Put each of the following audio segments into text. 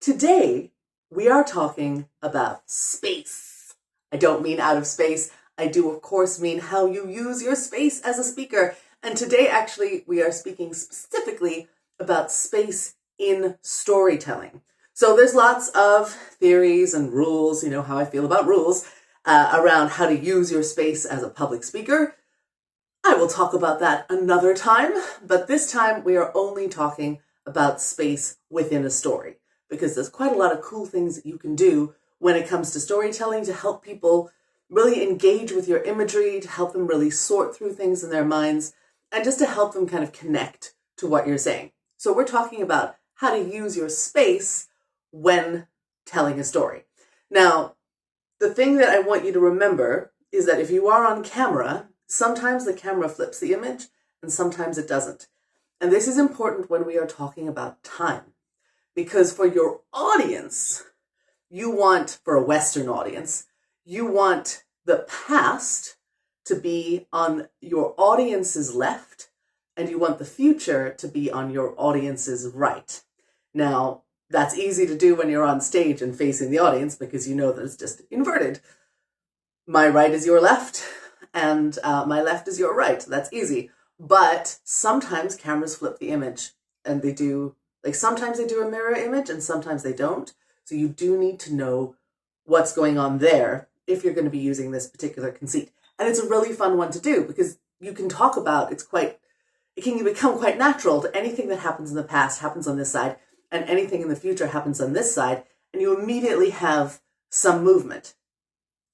Today, we are talking about space. I don't mean out of space. I do, of course, mean how you use your space as a speaker. And today, actually, we are speaking specifically about space in storytelling. So there's lots of theories and rules, you know how I feel about rules, around how to use your space as a public speaker. I will talk about that another time, but this time we are only talking about space within a story, because there's quite a lot of cool things that you can do when it comes to storytelling to help people really engage with your imagery, to help them really sort through things in their minds, and just to help them kind of connect to what you're saying. So we're talking about how to use your space when telling a story. Now, the thing that I want you to remember is that if you are on camera, sometimes the camera flips the image and sometimes it doesn't. And this is important when we are talking about time, because for your audience, for a Western audience, you want the past to be on your audience's left and you want the future to be on your audience's right. Now, that's easy to do when you're on stage and facing the audience because you know that it's just inverted. My right is your left and my left is your right. That's easy. But sometimes cameras flip the image and they do, sometimes they do a mirror image and sometimes they don't. So you do need to know what's going on there if you're going to be using this particular conceit. And it's a really fun one to do because you can talk about, it can become quite natural to anything that happens in the past happens on this side and anything in the future happens on this side, and you immediately have some movement.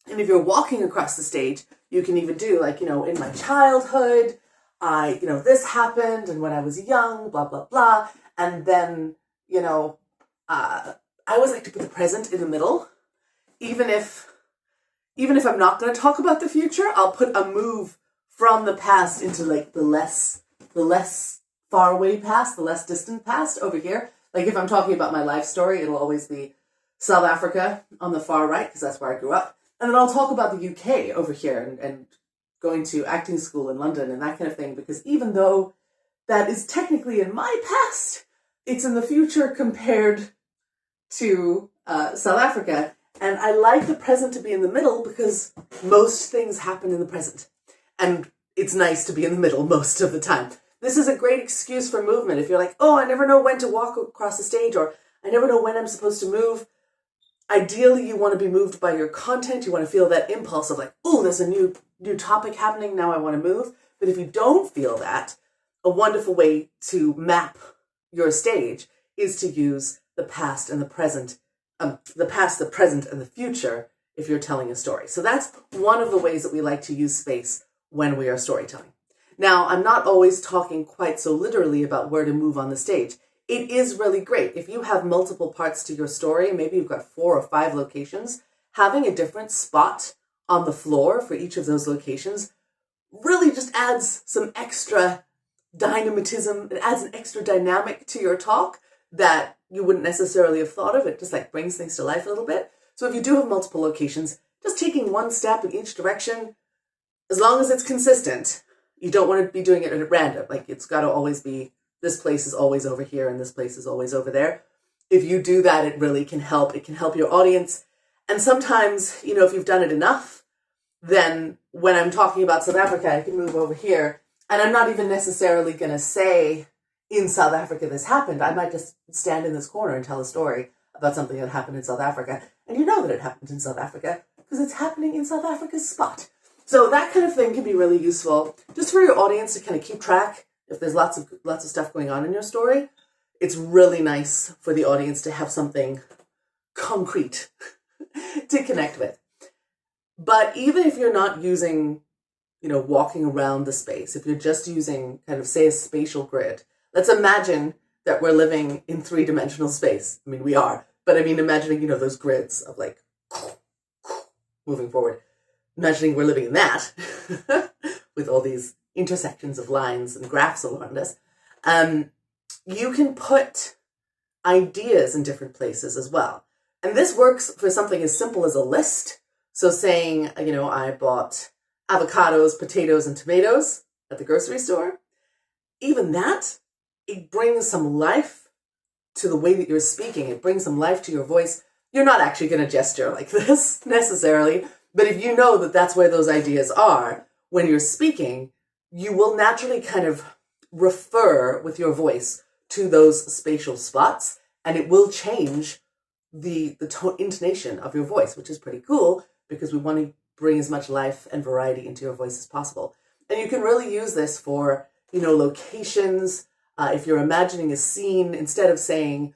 And if you're walking across the stage, you can even do in my childhood, this happened, and when I was young, blah, blah, blah. And then, I always like to put the present in the middle. Even if I'm not going to talk about the future, I'll put a move from the past into the less far away past, the less distant past over here. Like if I'm talking about my life story, it'll always be South Africa on the far right, because that's where I grew up. And then I'll talk about the UK over here and going to acting school in London and that kind of thing, because even though that is technically in my past, it's in the future compared to South Africa. And I like the present to be in the middle because most things happen in the present. And it's nice to be in the middle most of the time. This is a great excuse for movement. If you're like, oh, I never know when to walk across the stage, or I never know when I'm supposed to move. Ideally, you want to be moved by your content. You want to feel that impulse of oh, there's a new topic happening. Now I want to move. But if you don't feel that, a wonderful way to map your stage is to use the past and the present, the past, the present, and the future if you're telling a story. So that's one of the ways that we like to use space when we are storytelling. Now, I'm not always talking quite so literally about where to move on the stage. It is really great. If you have multiple parts to your story, maybe you've got 4 or 5 locations, having a different spot on the floor for each of those locations really just adds some extra dynamism. It adds an extra dynamic to your talk that you wouldn't necessarily have thought of. It just brings things to life a little bit. So if you do have multiple locations, just taking one step in each direction, as long as it's consistent, you don't want to be doing it at random. It's got to always be, this place is always over here and this place is always over there. If you do that, it really can help. It can help your audience. And sometimes, if you've done it enough, then when I'm talking about South Africa, I can move over here. And I'm not even necessarily going to say, in South Africa, this happened. I might just stand in this corner and tell a story about something that happened in South Africa. And you know that it happened in South Africa because it's happening in South Africa's spot. So that kind of thing can be really useful just for your audience to kind of keep track. If there's lots of stuff going on in your story, it's really nice for the audience to have something concrete to connect with. But even if you're not using, walking around the space, if you're just using kind of, say, a spatial grid, let's imagine that we're living in 3-dimensional space. I mean, we are, but imagining, those grids of moving forward. Imagining we're living in that with all these intersections of lines and graphs around us. You can put ideas in different places as well. And this works for something as simple as a list. So saying, I bought avocados, potatoes, and tomatoes at the grocery store. Even that, it brings some life to the way that you're speaking. It brings some life to your voice. You're not actually going to gesture like this necessarily, but if you know that that's where those ideas are when you're speaking, you will naturally kind of refer with your voice to those spatial spots, and it will change the tone, intonation of your voice, which is pretty cool because we want to bring as much life and variety into your voice as possible. And you can really use this for, locations. If you're imagining a scene, instead of saying,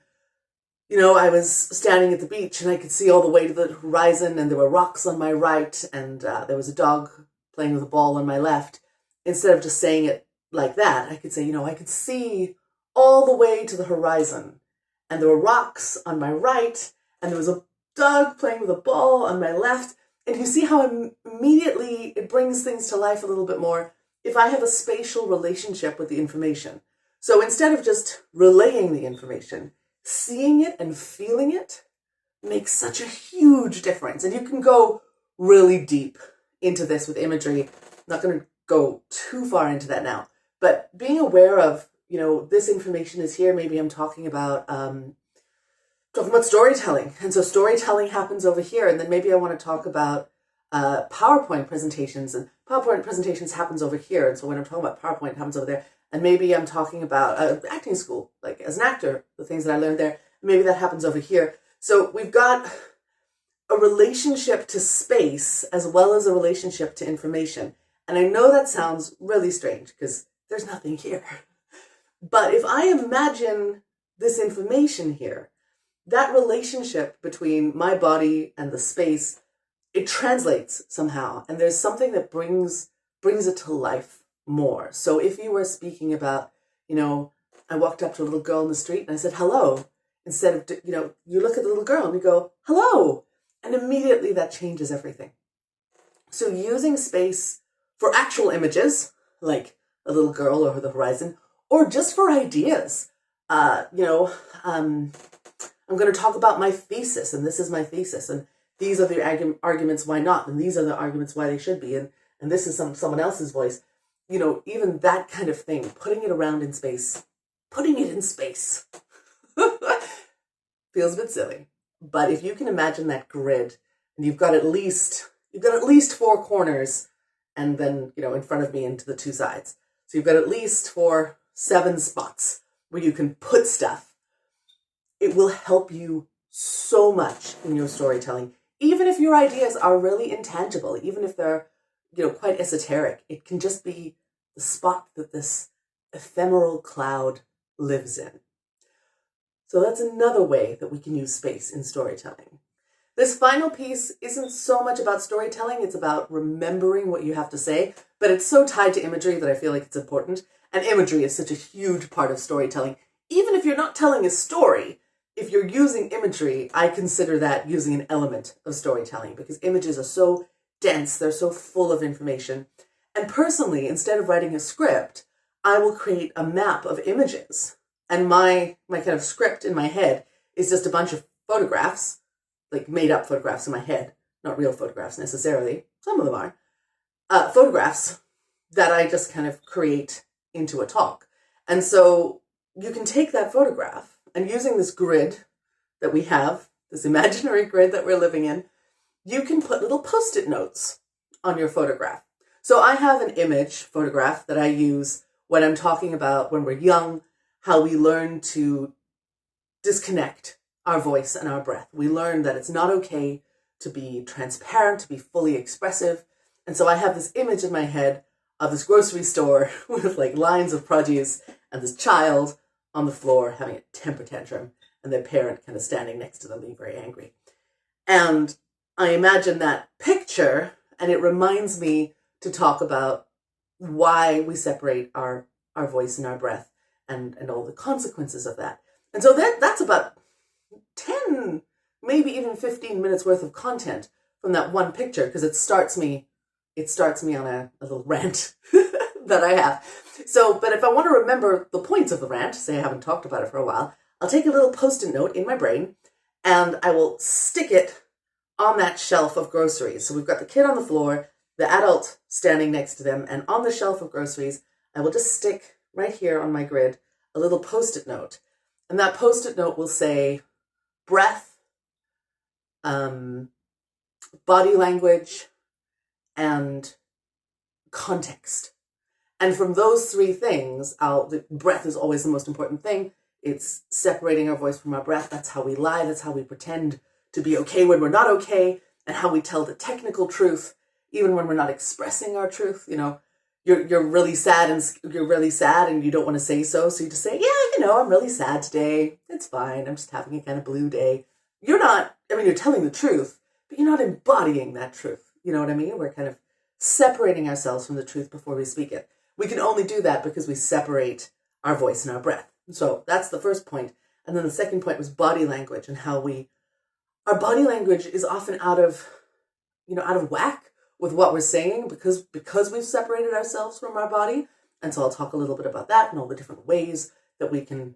I was standing at the beach and I could see all the way to the horizon and there were rocks on my right and there was a dog playing with a ball on my left. Instead of just saying it like that, I could say, I could see all the way to the horizon and there were rocks on my right and there was a dog playing with a ball on my left. And you see how immediately it brings things to life a little bit more if I have a spatial relationship with the information. So instead of just relaying the information, seeing it and feeling it makes such a huge difference. And you can go really deep into this with imagery. I'm not going to go too far into that now, but being aware of, this information is here. Maybe I'm talking about storytelling. And so storytelling happens over here. And then maybe I want to talk about PowerPoint presentations, and PowerPoint presentations happens over here. And so when I'm talking about PowerPoint, it happens over there. And maybe I'm talking about acting school, like as an actor, the things that I learned there, maybe that happens over here. So we've got a relationship to space as well as a relationship to information. And I know that sounds really strange because there's nothing here. But if I imagine this information here, that relationship between my body and the space, it translates somehow. And there's something that brings it to life more. So if you were speaking about, I walked up to a little girl in the street and I said, hello, instead of, you look at the little girl and you go, hello. And immediately that changes everything. So using space for actual images, like a little girl over the horizon, or just for ideas, I'm going to talk about my thesis, and this is my thesis, and these are the arguments why not, and these are the arguments why they should be, and this is someone else's voice. Even that kind of thing, putting it around in space, putting it in space feels a bit silly. But if you can imagine that grid, and you've got at least 4 corners, and then, in front of me and to the 2 sides. So you've got at least 7 spots where you can put stuff. It will help you so much in your storytelling. Even if your ideas are really intangible, even if they're, quite esoteric, it can just be the spot that this ephemeral cloud lives in. So that's another way that we can use space in storytelling. This final piece isn't so much about storytelling, it's about remembering what you have to say, but it's so tied to imagery that I feel like it's important. And imagery is such a huge part of storytelling. Even if you're not telling a story, if you're using imagery, I consider that using an element of storytelling because images are so dense, they're so full of information. And personally, instead of writing a script, I will create a map of images. And my kind of script in my head is just a bunch of photographs, like made up photographs in my head, not real photographs necessarily. Some of them are. Photographs that I just kind of create into a talk. And so you can take that photograph and using this grid that we have, this imaginary grid that we're living in, you can put little Post-it notes on your photograph. So I have an image photograph that I use when I'm talking about when we're young, how we learn to disconnect our voice and our breath. We learn that it's not okay to be transparent, to be fully expressive. And so I have this image in my head of this grocery store with like lines of produce and this child on the floor having a temper tantrum and their parent kind of standing next to them being very angry. And I imagine that picture and it reminds me to talk about why we separate our voice and our breath and all the consequences of that. And so that's about 10, maybe even 15 minutes worth of content from that one picture because it starts me on a little rant that I have. So, but if I want to remember the points of the rant, say I haven't talked about it for a while, I'll take a little Post-it note in my brain and I will stick it on that shelf of groceries. So we've got the kid on the floor, the adult standing next to them, and on the shelf of groceries, I will just stick right here on my grid a little Post-it note. And that Post-it note will say breath, body language, and context. And from those three things, the breath is always the most important thing. It's separating our voice from our breath. That's how we lie. That's how we pretend to be okay when we're not okay, and how we tell the technical truth, even when we're not expressing our truth. You know, you're really sad and you don't want to say so. So you just say, yeah, you know, I'm really sad today. It's fine. I'm just having a kind of blue day. You're telling the truth, but you're not embodying that truth. You know what I mean? We're kind of separating ourselves from the truth before we speak it. We can only do that because we separate our voice and our breath. So that's the first point. And then the second point was body language, and how our body language is often out of whack with what we're saying because we've separated ourselves from our body. And so I'll talk a little bit about that and all the different ways that we can,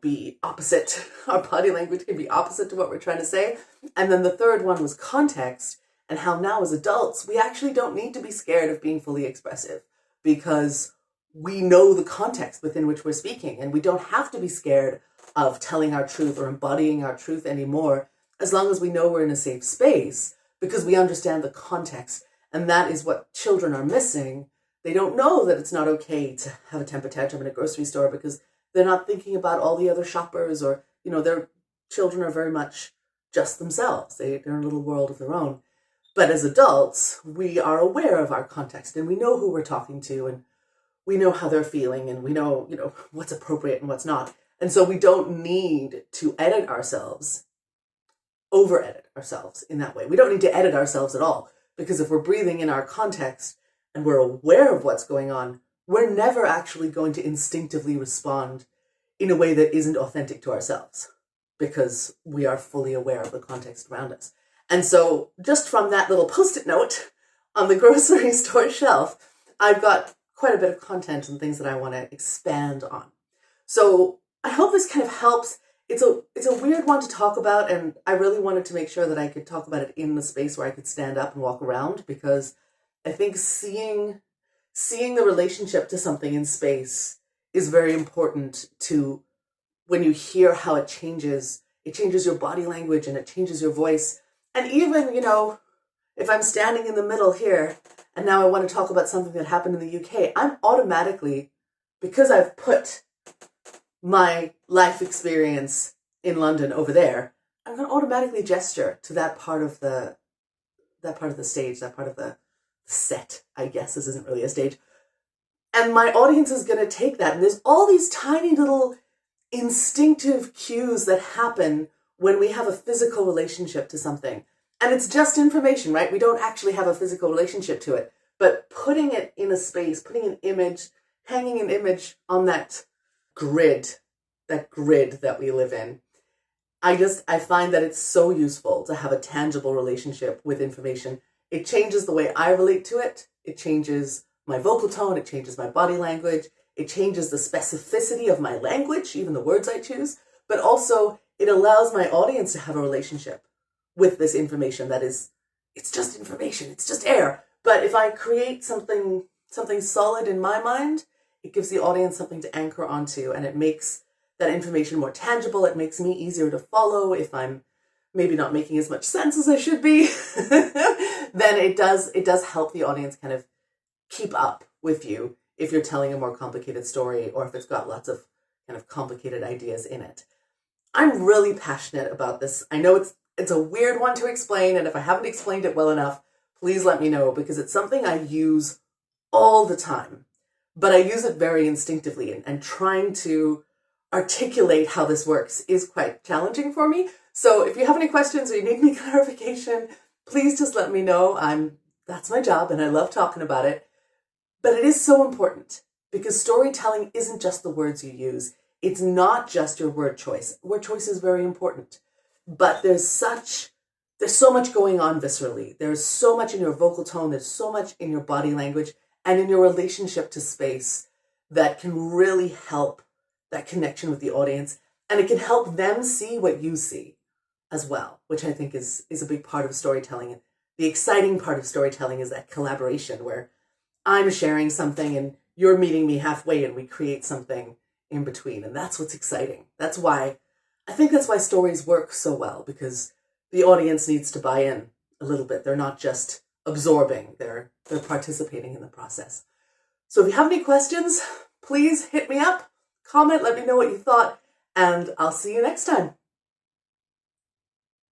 be opposite. Our body language can be opposite to what we're trying to say. And then the third one was context, and how now as adults, we actually don't need to be scared of being fully expressive because we know the context within which we're speaking, and we don't have to be scared of telling our truth or embodying our truth anymore, as long as we know we're in a safe space because we understand the context. And that is what children are missing. They don't know that it's not okay to have a temper tantrum in a grocery store because they're not thinking about all the other shoppers, or, their children are very much just themselves. They're in a little world of their own. But as adults, we are aware of our context, and we know who we're talking to, and we know how they're feeling, and we know, what's appropriate and what's not. And so we don't need to edit ourselves, over-edit ourselves in that way. We don't need to edit ourselves at all, because if we're breathing in our context and we're aware of what's going on, we're never actually going to instinctively respond in a way that isn't authentic to ourselves, because we are fully aware of the context around us. And so just from that little Post-it note on the grocery store shelf, I've got quite a bit of content and things that I want to expand on. So I hope this kind of helps. It's a weird one to talk about, and I really wanted to make sure that I could talk about it in the space where I could stand up and walk around, because I think seeing the relationship to something in space is very important to, when you hear how it changes your body language and it changes your voice. And even, if I'm standing in the middle here and now I want to talk about something that happened in the UK, I'm automatically, because I've put my life experience in London over there, I'm going to automatically gesture to that part of the stage, that part of the set, I guess. This isn't really a stage. And my audience is going to take that. And there's all these tiny little instinctive cues that happen when we have a physical relationship to something. And it's just information, right? We don't actually have a physical relationship to it. But putting it in a space, putting an image, hanging an image on that grid that we live in, I find that it's so useful to have a tangible relationship with information. It changes the way I relate to it. It changes my vocal tone. It changes my body language. It changes the specificity of my language, even the words I choose. But also, it allows my audience to have a relationship with this information that is, it's just information. It's just air. But if I create something solid in my mind, it gives the audience something to anchor onto, and it makes that information more tangible. It makes me easier to follow. If I'm maybe not making as much sense as I should be, then it does help the audience kind of keep up with you if you're telling a more complicated story, or if it's got lots of kind of complicated ideas in it. I'm really passionate about this. I know it's a weird one to explain, and if I haven't explained it well enough, please let me know, because it's something I use all the time, but I use it very instinctively, and trying to articulate how this works is quite challenging for me. So if you have any questions or you need any clarification, please just let me know. That's my job, and I love talking about it. But it is so important, because storytelling isn't just the words you use. It's not just your word choice. Word choice is very important, but there's so much going on viscerally. There's so much in your vocal tone. There's so much in your body language and in your relationship to space that can really help that connection with the audience. And it can help them see what you see as well, which I think is a big part of storytelling. And the exciting part of storytelling is that collaboration where I'm sharing something and you're meeting me halfway and we create something in between. And that's what's exciting. I think that's why stories work so well, because the audience needs to buy in a little bit. They're not just absorbing, they're participating in the process. So if you have any questions, please hit me up, comment, let me know what you thought, and I'll see you next time.